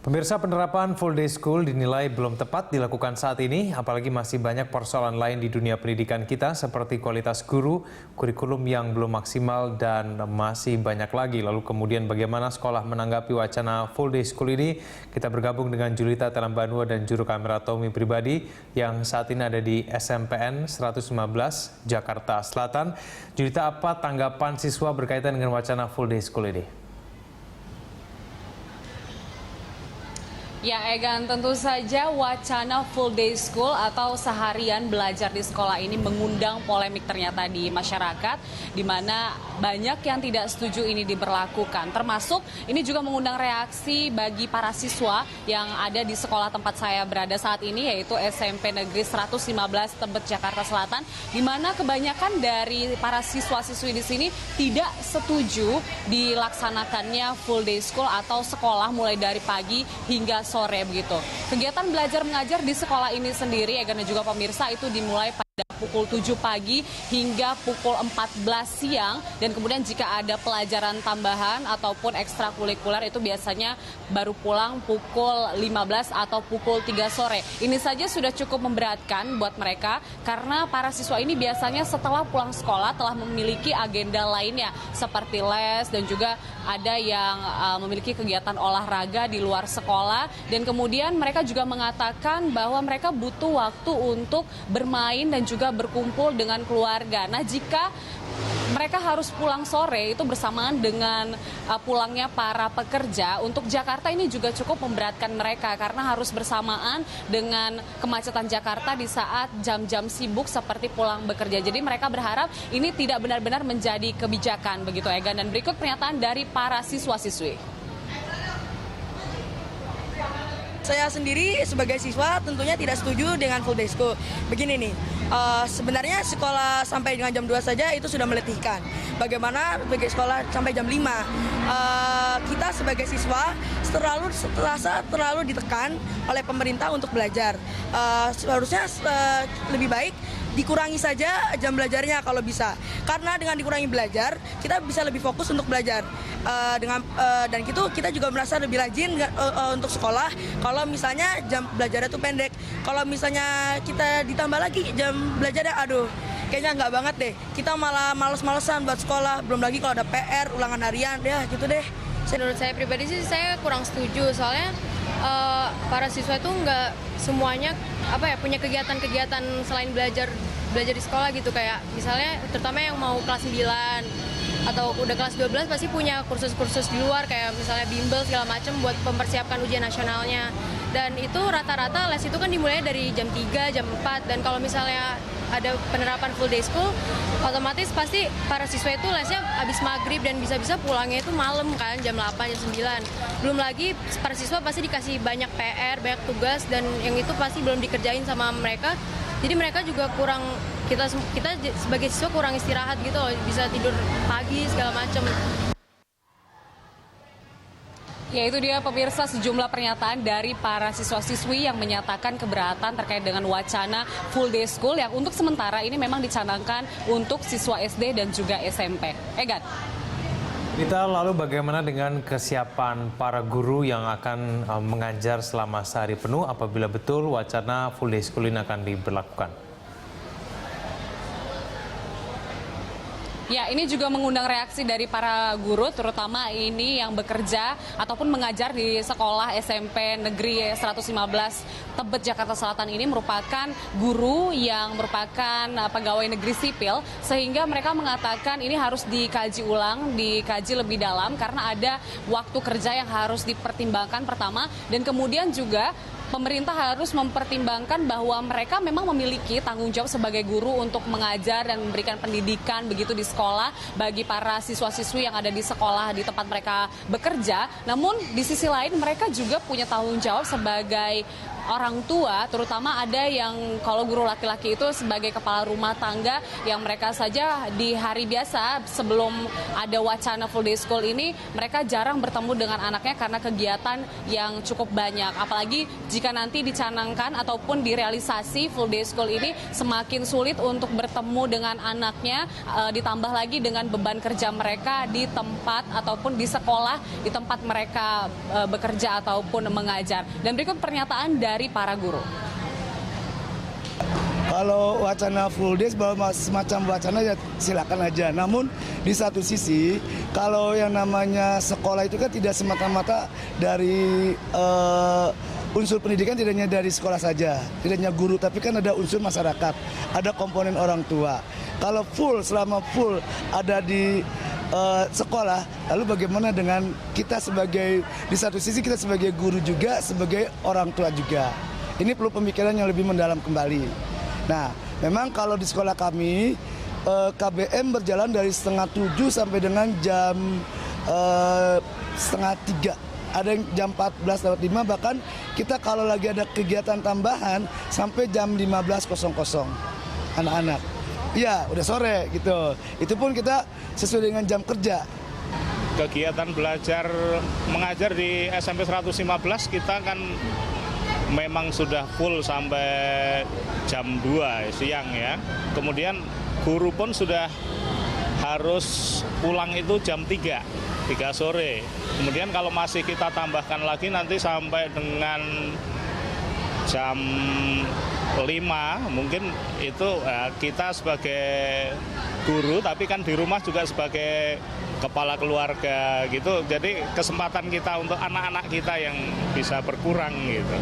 Pemirsa, penerapan full day school dinilai belum tepat dilakukan saat ini, apalagi masih banyak persoalan lain di dunia pendidikan kita seperti kualitas guru, kurikulum yang belum maksimal, dan masih banyak lagi. Lalu kemudian bagaimana sekolah menanggapi wacana full day school ini? Kita bergabung dengan Julita Telambanua dan juru kamera Tommy Pribadi yang saat ini ada di SMPN 115 Jakarta Selatan. Julita, apa tanggapan siswa berkaitan dengan wacana full day school ini? Ya, Egan, tentu saja wacana full day school atau seharian belajar di sekolah ini mengundang polemik ternyata di masyarakat, di mana banyak yang tidak setuju ini diberlakukan. Termasuk ini juga mengundang reaksi bagi para siswa yang ada di sekolah tempat saya berada saat ini, yaitu SMP Negeri 115 Tebet, Jakarta Selatan, di mana kebanyakan dari para siswa-siswi di sini tidak setuju dilaksanakannya full day school atau sekolah mulai dari pagi hingga sore begitu. Kegiatan belajar mengajar di sekolah ini sendiri, Egan dan juga pemirsa, itu dimulai pada pukul 7 pagi hingga pukul 14 siang, dan kemudian jika ada pelajaran tambahan ataupun ekstrakurikuler itu biasanya baru pulang pukul 15 atau pukul 3 sore. Ini saja sudah cukup memberatkan buat mereka karena para siswa ini biasanya setelah pulang sekolah telah memiliki agenda lainnya seperti les, dan juga ada yang memiliki kegiatan olahraga di luar sekolah, dan kemudian mereka juga mengatakan bahwa mereka butuh waktu untuk bermain dan juga berkumpul dengan keluarga. Nah, jika mereka harus pulang sore itu bersamaan dengan pulangnya para pekerja, untuk Jakarta ini juga cukup memberatkan mereka karena harus bersamaan dengan kemacetan Jakarta di saat jam-jam sibuk seperti pulang bekerja. Jadi mereka berharap ini tidak benar-benar menjadi kebijakan begitu, Egan. Dan berikut pernyataan dari para siswa-siswi. Saya sendiri sebagai siswa tentunya tidak setuju dengan full day school. Begini nih, sebenarnya sekolah sampai dengan jam 2 saja itu sudah meletihkan. Bagaimana sebagai sekolah sampai jam 5? Kita sebagai siswa terasa terlalu ditekan oleh pemerintah untuk belajar. Seharusnya lebih baik dikurangi saja jam belajarnya kalau bisa. Karena dengan dikurangi belajar, kita bisa lebih fokus untuk belajar. Dan gitu kita juga merasa lebih rajin untuk sekolah kalau misalnya jam belajarnya itu pendek. Kalau misalnya kita ditambah lagi jam belajarnya, aduh, kayaknya nggak banget deh. Kita malah males-malesan buat sekolah. Belum lagi kalau ada PR, ulangan harian, ya gitu deh. Menurut saya pribadi sih saya kurang setuju, soalnya para siswa itu nggak semuanya punya kegiatan-kegiatan selain belajar di sekolah gitu, kayak misalnya terutama yang mau kelas 9 atau udah kelas 12 pasti punya kursus-kursus di luar kayak misalnya bimbel segala macam buat mempersiapkan ujian nasionalnya. Dan itu rata-rata les itu kan dimulai dari jam 3, jam 4, dan kalau misalnya ada penerapan full day school, otomatis pasti para siswa itu lesnya habis maghrib dan bisa-bisa pulangnya itu malam kan, jam 8, jam 9. Belum lagi para siswa pasti dikasih banyak PR, banyak tugas, dan yang itu pasti belum dikerjain sama mereka. Jadi mereka juga kurang, kita sebagai siswa kurang istirahat gitu loh, bisa tidur pagi segala macam. Ya, itu dia pemirsa sejumlah pernyataan dari para siswa-siswi yang menyatakan keberatan terkait dengan wacana full day school yang untuk sementara ini memang dicanangkan untuk siswa SD dan juga SMP. Egan. Kita lalu bagaimana dengan kesiapan para guru yang akan mengajar selama sehari penuh apabila betul wacana full day school ini akan diberlakukan? Ya, ini juga mengundang reaksi dari para guru, terutama ini yang bekerja ataupun mengajar di sekolah SMP Negeri 115 Tebet, Jakarta Selatan ini merupakan guru yang merupakan pegawai negeri sipil, sehingga mereka mengatakan ini harus dikaji ulang, dikaji lebih dalam karena ada waktu kerja yang harus dipertimbangkan pertama, dan kemudian juga pemerintah harus mempertimbangkan bahwa mereka memang memiliki tanggung jawab sebagai guru untuk mengajar dan memberikan pendidikan begitu di sekolah bagi para siswa-siswi yang ada di sekolah di tempat mereka bekerja. Namun di sisi lain mereka juga punya tanggung jawab sebagai orang tua, terutama ada yang kalau guru laki-laki itu sebagai kepala rumah tangga yang mereka saja di hari biasa sebelum ada wacana full day school ini mereka jarang bertemu dengan anaknya karena kegiatan yang cukup banyak. Apalagi jika nanti dicanangkan ataupun direalisasi full day school ini semakin sulit untuk bertemu dengan anaknya, ditambah lagi dengan beban kerja mereka di tempat ataupun di sekolah, di tempat mereka bekerja ataupun mengajar. Dan berikut pernyataan dari para guru. Kalau wacana full day semacam wacana ya silakan aja. Namun di satu sisi kalau yang namanya sekolah itu kan tidak semata-mata dari unsur pendidikan, tidak hanya dari sekolah saja, tidak hanya guru, tapi kan ada unsur masyarakat, ada komponen orang tua. Kalau selama full ada di sekolah, lalu bagaimana dengan kita sebagai, di satu sisi kita sebagai guru juga, sebagai orang tua juga. Ini perlu pemikiran yang lebih mendalam kembali. Nah, memang kalau di sekolah kami, KBM berjalan dari 6:30 sampai dengan jam 2:30. Ada yang jam 14:05, bahkan kita kalau lagi ada kegiatan tambahan sampai jam 15:00 anak-anak. Iya, udah sore gitu. Itu pun kita sesuai dengan jam kerja. Kegiatan belajar mengajar di SMP 115 kita kan memang sudah full sampai jam 2 siang ya. Kemudian guru pun sudah harus pulang itu jam 3 sore. Kemudian kalau masih kita tambahkan lagi nanti sampai dengan jam 5 mungkin itu kita sebagai guru tapi kan di rumah juga sebagai kepala keluarga gitu. Jadi kesempatan kita untuk anak-anak kita yang bisa berkurang gitu.